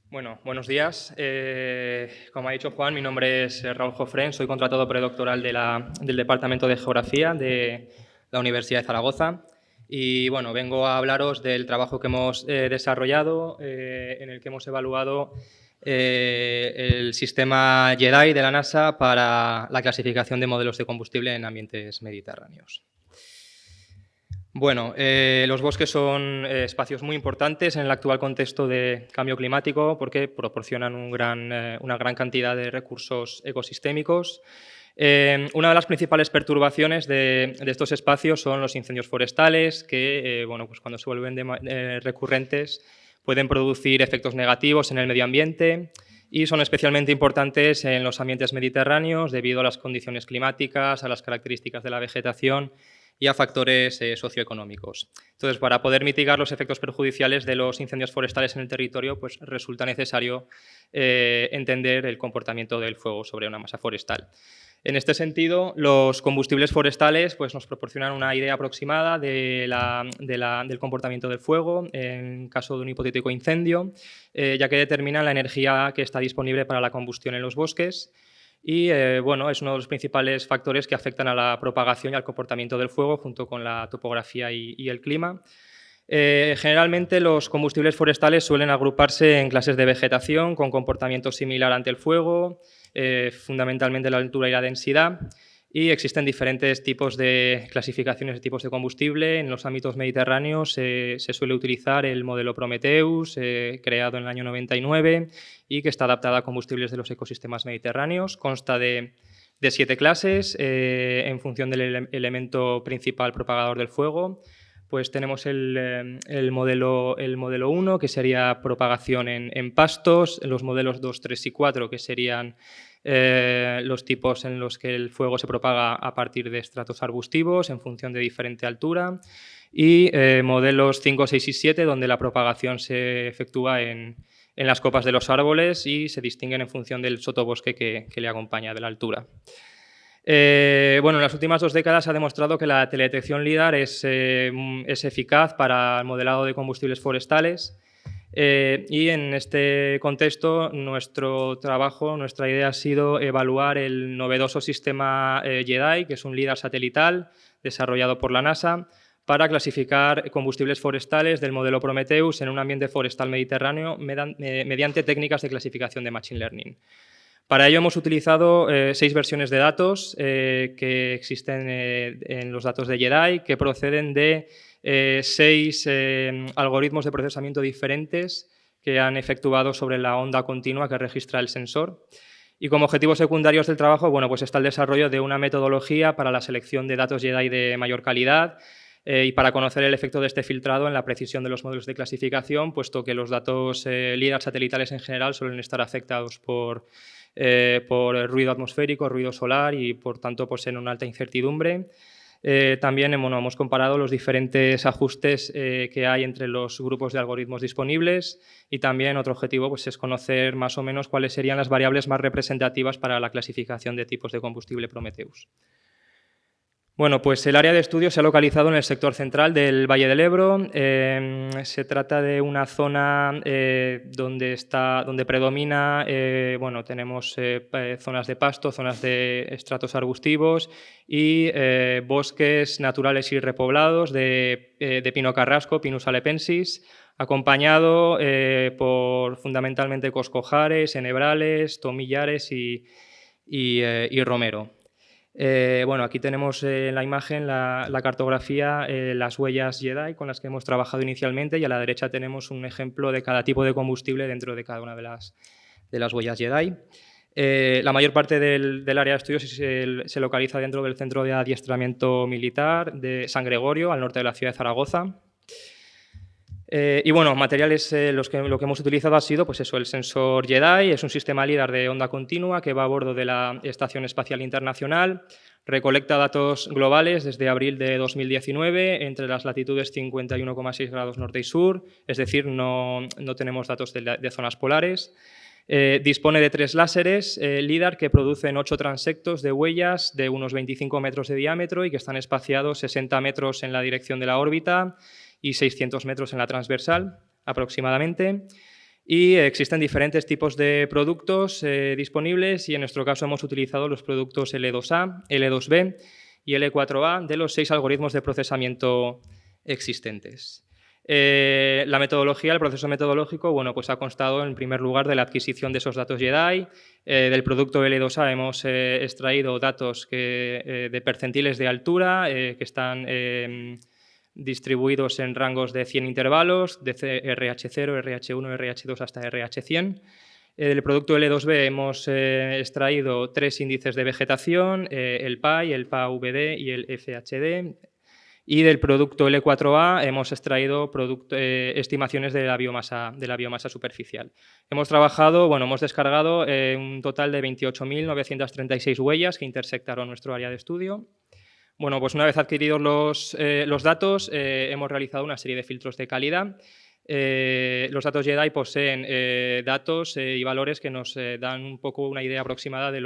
Bueno, buenos días. Como ha dicho Juan, mi nombre es Raúl Jofrén, soy contratado predoctoral del Departamento de Geografía de la Universidad de Zaragoza y bueno, vengo a hablaros del trabajo que hemos desarrollado en el que hemos evaluado el sistema JEDI de la NASA para la clasificación de modelos de combustible en ambientes mediterráneos. Bueno, los bosques son espacios muy importantes en el actual contexto de cambio climático porque proporcionan una gran cantidad de recursos ecosistémicos. Una de las principales perturbaciones de estos espacios son los incendios forestales que, bueno, pues cuando se vuelven recurrentes pueden producir efectos negativos en el medio ambiente y son especialmente importantes en los ambientes mediterráneos debido a las condiciones climáticas, a las características de la vegetación y a factores socioeconómicos. Entonces, para poder mitigar los efectos perjudiciales de los incendios forestales en el territorio, pues resulta necesario entender el comportamiento del fuego sobre una masa forestal. En este sentido, los combustibles forestales pues, nos proporcionan una idea aproximada del comportamiento del fuego en caso de un hipotético incendio, ya que determinan la energía que está disponible para la combustión en los bosques. Y bueno, es uno de los principales factores que afectan a la propagación y al comportamiento del fuego junto con la topografía y el clima. Generalmente los combustibles forestales suelen agruparse en clases de vegetación con comportamiento similar ante el fuego, fundamentalmente la altura y la densidad. Y existen diferentes tipos de clasificaciones de tipos de combustible. En los ámbitos mediterráneos se suele utilizar el modelo Prometheus, creado en el año 99 y que está adaptado a combustibles de los ecosistemas mediterráneos. Consta de 7 clases en función del elemento principal propagador del fuego. Pues tenemos el modelo 1, que sería propagación en pastos, los modelos 2, 3 y 4, que serían los tipos en los que el fuego se propaga a partir de estratos arbustivos en función de diferente altura, y modelos 5, 6 y 7, donde la propagación se efectúa en las copas de los árboles y se distinguen en función del sotobosque que le acompaña, de la altura. Bueno, en las últimas 2 décadas se ha demostrado que la teledetección LIDAR es eficaz para el modelado de combustibles forestales y en este contexto nuestro trabajo, nuestra idea ha sido evaluar el novedoso sistema JEDI, que es un LIDAR satelital desarrollado por la NASA, para clasificar combustibles forestales del modelo Prometheus en un ambiente forestal mediterráneo mediante técnicas de clasificación de Machine Learning. Para ello hemos utilizado 6 versiones de datos que existen en los datos de JEDI, que proceden de 6 algoritmos de procesamiento diferentes que han efectuado sobre la onda continua que registra el sensor. Y como objetivos secundarios del trabajo, bueno, pues está el desarrollo de una metodología para la selección de datos JEDI de mayor calidad y para conocer el efecto de este filtrado en la precisión de los modelos de clasificación, puesto que los datos LIDAR satelitales en general suelen estar afectados por ruido atmosférico, ruido solar y, por tanto, poseen una alta incertidumbre. También hemos comparado los diferentes ajustes que hay entre los grupos de algoritmos disponibles y también otro objetivo pues, es conocer más o menos cuáles serían las variables más representativas para la clasificación de tipos de combustible Prometheus. Bueno, pues el área de estudio se ha localizado en el sector central del Valle del Ebro. Se trata de una zona donde predomina, bueno, tenemos zonas de pasto, zonas de estratos arbustivos y bosques naturales y repoblados de pino carrasco, Pinus alepensis, acompañado por fundamentalmente coscojares, enebrales, tomillares y romero. Bueno, aquí tenemos en la imagen la cartografía, las huellas JEDI con las que hemos trabajado inicialmente, y a la derecha tenemos un ejemplo de cada tipo de combustible dentro de cada una de las huellas JEDI. La mayor parte del área de estudios se localiza dentro del Centro de Adiestramiento Militar de San Gregorio, al norte de la ciudad de Zaragoza. Y bueno, materiales, lo que hemos utilizado ha sido pues eso, el sensor JEDI, es un sistema LIDAR de onda continua que va a bordo de la Estación Espacial Internacional, recolecta datos globales desde abril de 2019 entre las latitudes 51,6 grados norte y sur, es decir, no tenemos datos de zonas polares. Dispone de 3 láseres LIDAR que producen 8 transectos de huellas de unos 25 metros de diámetro y que están espaciados 60 metros en la dirección de la órbita y 600 metros en la transversal aproximadamente. Y existen diferentes tipos de productos disponibles y en nuestro caso hemos utilizado los productos L2A, L2B y L4A de los 6 algoritmos de procesamiento existentes. La metodología, el proceso metodológico, bueno, pues ha constado en primer lugar de la adquisición de esos datos JEDI. Del producto L2A hemos extraído datos de percentiles de altura que están distribuidos en rangos de 100 intervalos, de RH0, RH1, RH2 hasta RH100. Del producto L2B hemos extraído 3 índices de vegetación, el PAI, el PAVD y el FHD. Y del producto L4A hemos extraído estimaciones de la biomasa superficial. Hemos descargado un total de 28.936 huellas que intersectaron nuestro área de estudio. Bueno, pues una vez adquiridos los datos, hemos realizado una serie de filtros de calidad. Los datos JEDI poseen datos y valores que nos dan un poco una idea aproximada de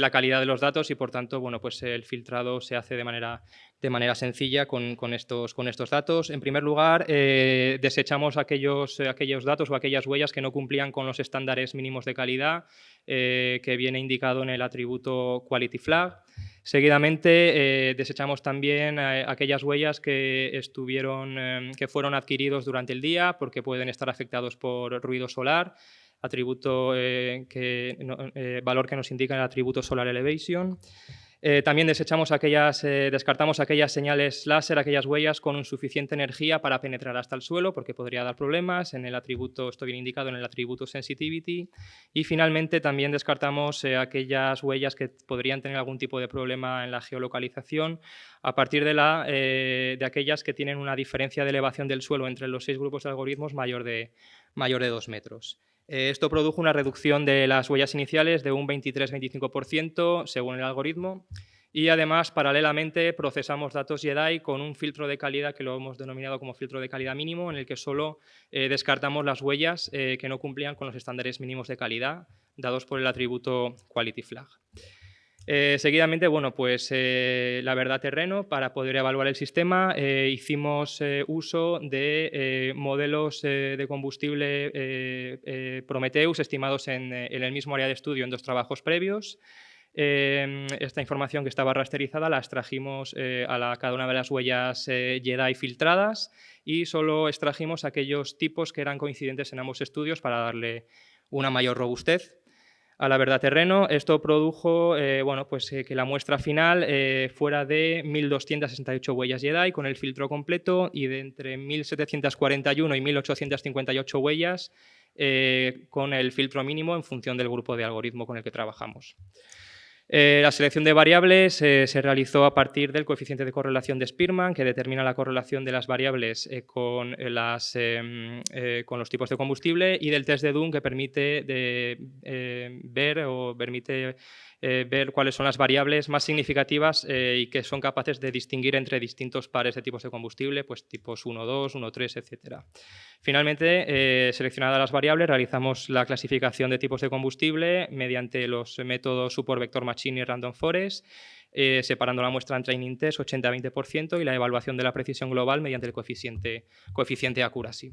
la calidad de los datos y, por tanto, bueno, pues el filtrado se hace de manera sencilla con estos datos. En primer lugar, desechamos aquellos datos o aquellas huellas que no cumplían con los estándares mínimos de calidad que viene indicado en el atributo Quality Flag. Seguidamente, desechamos también aquellas huellas que fueron adquiridos durante el día porque pueden estar afectados por ruido solar, valor que nos indica el atributo Solar Elevation. También descartamos aquellas señales láser, aquellas huellas con insuficiente energía para penetrar hasta el suelo, porque podría dar problemas. Esto viene indicado en el atributo Sensitivity. Y finalmente también descartamos aquellas huellas que podrían tener algún tipo de problema en la geolocalización a partir de aquellas que tienen una diferencia de elevación del suelo entre los 6 grupos de algoritmos mayor de 2 metros. Esto produjo una reducción de las huellas iniciales de un 23-25% según el algoritmo y además paralelamente procesamos datos JEDI con un filtro de calidad que lo hemos denominado como filtro de calidad mínimo, en el que solo descartamos las huellas que no cumplían con los estándares mínimos de calidad dados por el atributo Quality Flag. Seguidamente, bueno, pues la verdad terreno, para poder evaluar el sistema, hicimos uso de modelos de combustible Prometheus estimados en el mismo área de estudio en 2 trabajos previos. Esta información que estaba rasterizada la extrajimos a cada una de las huellas JEDI filtradas y solo extrajimos aquellos tipos que eran coincidentes en ambos estudios para darle una mayor robustez a la verdad terreno. Esto produjo que la muestra final fuera de 1.268 huellas JEDI con el filtro completo y de entre 1.741 y 1.858 huellas con el filtro mínimo en función del grupo de algoritmo con el que trabajamos. La selección de variables se realizó a partir del coeficiente de correlación de Spearman, que determina la correlación de las variables con los tipos de combustible, y del test de Dunn, que permite ver cuáles son las variables más significativas y que son capaces de distinguir entre distintos pares de tipos de combustible, pues tipos 1, 2, 1, 3, etc. Finalmente, seleccionadas las variables, realizamos la clasificación de tipos de combustible mediante los métodos Support Vector Machine y Random Forest, separando la muestra en Training Test 80-20% y la evaluación de la precisión global mediante el coeficiente Accuracy.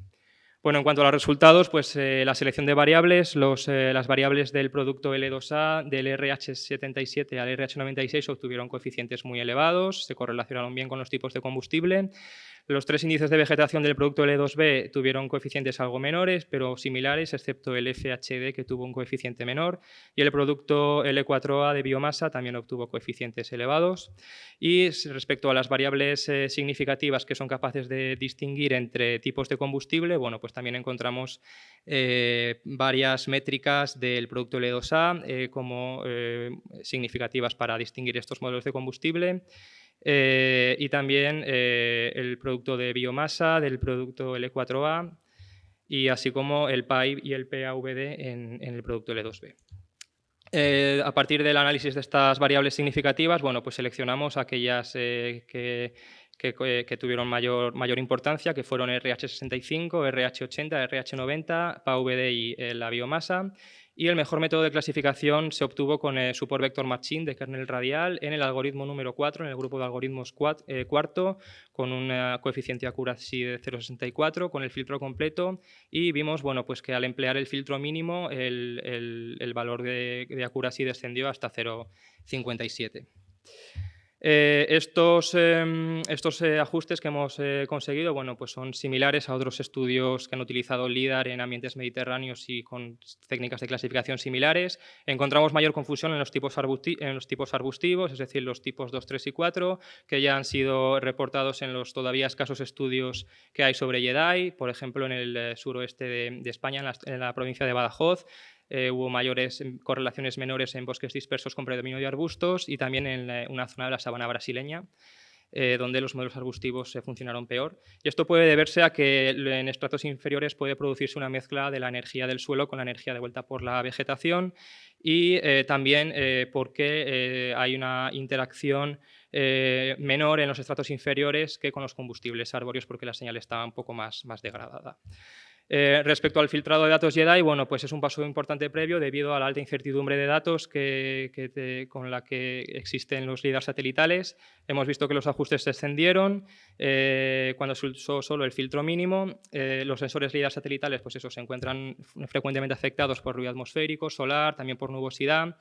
Bueno, en cuanto a los resultados, pues la selección de variables, las variables del producto L2A, del RH77 al RH96 obtuvieron coeficientes muy elevados, se correlacionaron bien con los tipos de combustible. Los 3 índices de vegetación del producto L2B tuvieron coeficientes algo menores, pero similares, excepto el FHD, que tuvo un coeficiente menor, y el producto L4A de biomasa también obtuvo coeficientes elevados. Y respecto a las variables significativas que son capaces de distinguir entre tipos de combustible, bueno, pues también encontramos varias métricas del producto L2A como significativas para distinguir estos modelos de combustible. Y también el producto de biomasa del producto L4A y así como el PAI y el PAVD en el producto L2B. A partir del análisis de estas variables significativas, bueno, pues seleccionamos aquellas que tuvieron mayor importancia, que fueron RH65, RH80, RH90, PAVD y la biomasa. Y el mejor método de clasificación se obtuvo con el Support Vector Machine de kernel radial en el algoritmo número 4, en el grupo de algoritmos cuarto, con un coeficiente de accuracy de 0,64, con el filtro completo, y vimos bueno, pues que al emplear el filtro mínimo el valor de accuracy descendió hasta 0,57. Estos ajustes que hemos conseguido bueno, pues son similares a otros estudios que han utilizado LIDAR en ambientes mediterráneos y con técnicas de clasificación similares. Encontramos mayor confusión en los tipos arbustivos, es decir, los tipos 2, 3 y 4, que ya han sido reportados en los todavía escasos estudios que hay sobre Yedai, por ejemplo, en el suroeste de España, en la provincia de Badajoz. Hubo mayores correlaciones menores en bosques dispersos con predominio de arbustos y también en una zona de la sabana brasileña, donde los modelos arbustivos funcionaron peor. Y esto puede deberse a que en estratos inferiores puede producirse una mezcla de la energía del suelo con la energía devuelta por la vegetación y también porque hay una interacción menor en los estratos inferiores que con los combustibles arbóreos porque la señal está un poco más degradada. Respecto al filtrado de datos Yedai, bueno, pues es un paso importante previo debido a la alta incertidumbre de datos con la que existen los LIDAR satelitales. Hemos visto que los ajustes se extendieron cuando se usó solo el filtro mínimo. Los sensores LIDAR satelitales pues eso, se encuentran frecuentemente afectados por ruido atmosférico, solar, también por nubosidad.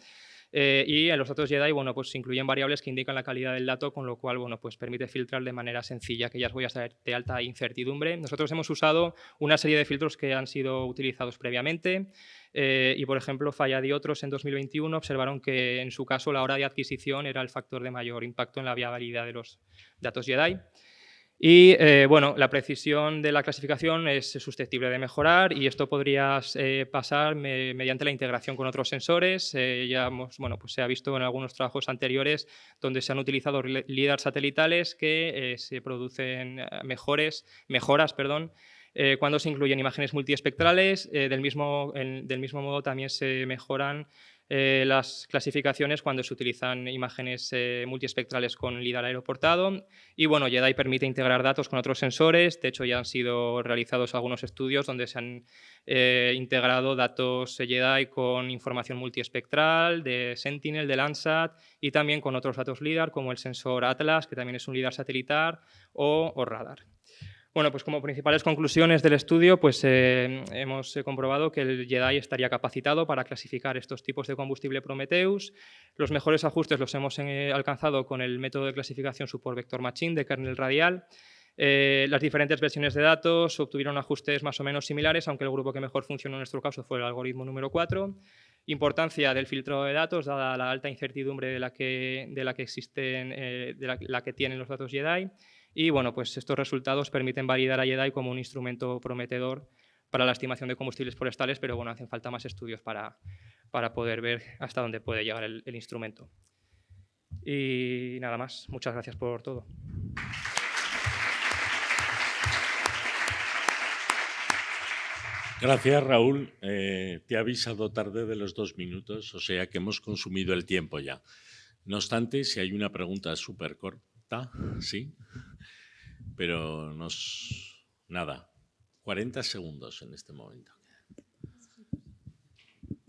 Y en los datos Yedai bueno, pues se incluyen variables que indican la calidad del dato, con lo cual bueno, pues permite filtrar de manera sencilla aquellas huellas de alta incertidumbre. Nosotros hemos usado una serie de filtros que han sido utilizados previamente y, por ejemplo, Fayad y otros en 2021 observaron que en su caso la hora de adquisición era el factor de mayor impacto en la viabilidad de los datos Yedai. Y bueno, la precisión de la clasificación es susceptible de mejorar y esto podría pasar mediante la integración con otros sensores. Bueno, pues se ha visto en algunos trabajos anteriores donde se han utilizado LIDAR satelitales que se producen mejoras, cuando se incluyen imágenes multiespectrales. Del mismo modo también se mejoran las clasificaciones cuando se utilizan imágenes multiespectrales con LIDAR aeroportado. Y bueno, Yedai permite integrar datos con otros sensores. De hecho, ya han sido realizados algunos estudios donde se han integrado datos Yedai con información multiespectral de Sentinel, de Landsat y también con otros datos LIDAR como el sensor Atlas, que también es un LIDAR satelital, o radar. Bueno, pues como principales conclusiones del estudio, pues hemos comprobado que el Yedai estaría capacitado para clasificar estos tipos de combustible Prometheus. Los mejores ajustes los hemos alcanzado con el método de clasificación Support Vector Machine de kernel radial. Las diferentes versiones de datos obtuvieron ajustes más o menos similares, aunque el grupo que mejor funcionó en nuestro caso fue el algoritmo número 4. Importancia del filtrado de datos, dada la alta incertidumbre de la que tienen los datos Yedai. Y bueno, pues estos resultados permiten validar a Yedai como un instrumento prometedor para la estimación de combustibles forestales, pero bueno, hacen falta más estudios para poder ver hasta dónde puede llegar el instrumento. Y nada más, muchas gracias por todo. Gracias, Raúl. Te he avisado tarde de los 2 minutos, o sea que hemos consumido el tiempo ya. No obstante, si hay una pregunta súper corta, sí, pero nada, 40 segundos en este momento.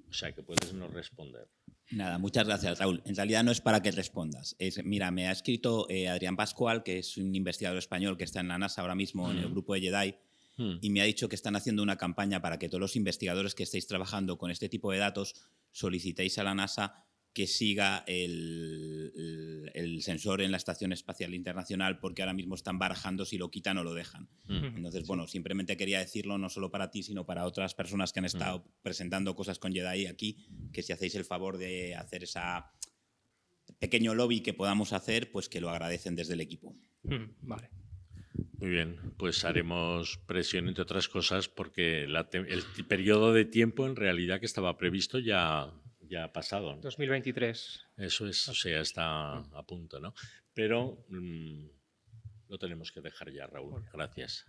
O sea que puedes no responder. Nada, muchas gracias, Raúl. En realidad no es para que respondas. Mira, me ha escrito Adrián Pascual, que es un investigador español que está en la NASA ahora mismo en el grupo de Yedai, y me ha dicho que están haciendo una campaña para que todos los investigadores que estéis trabajando con este tipo de datos solicitéis a la NASA que siga el sensor en la Estación Espacial Internacional, porque ahora mismo están barajando si lo quitan o lo dejan. Entonces, bueno, simplemente quería decirlo no solo para ti, sino para otras personas que han estado presentando cosas con Yedai aquí, que si hacéis el favor de hacer ese pequeño lobby que podamos hacer, pues que lo agradecen desde el equipo. Vale. Muy bien, pues haremos presión, entre otras cosas, porque el periodo de tiempo en realidad que estaba previsto ya ha pasado, ¿no? 2023. Eso es, o sea, está a punto, ¿no? Pero lo tenemos que dejar ya, Raúl. Gracias.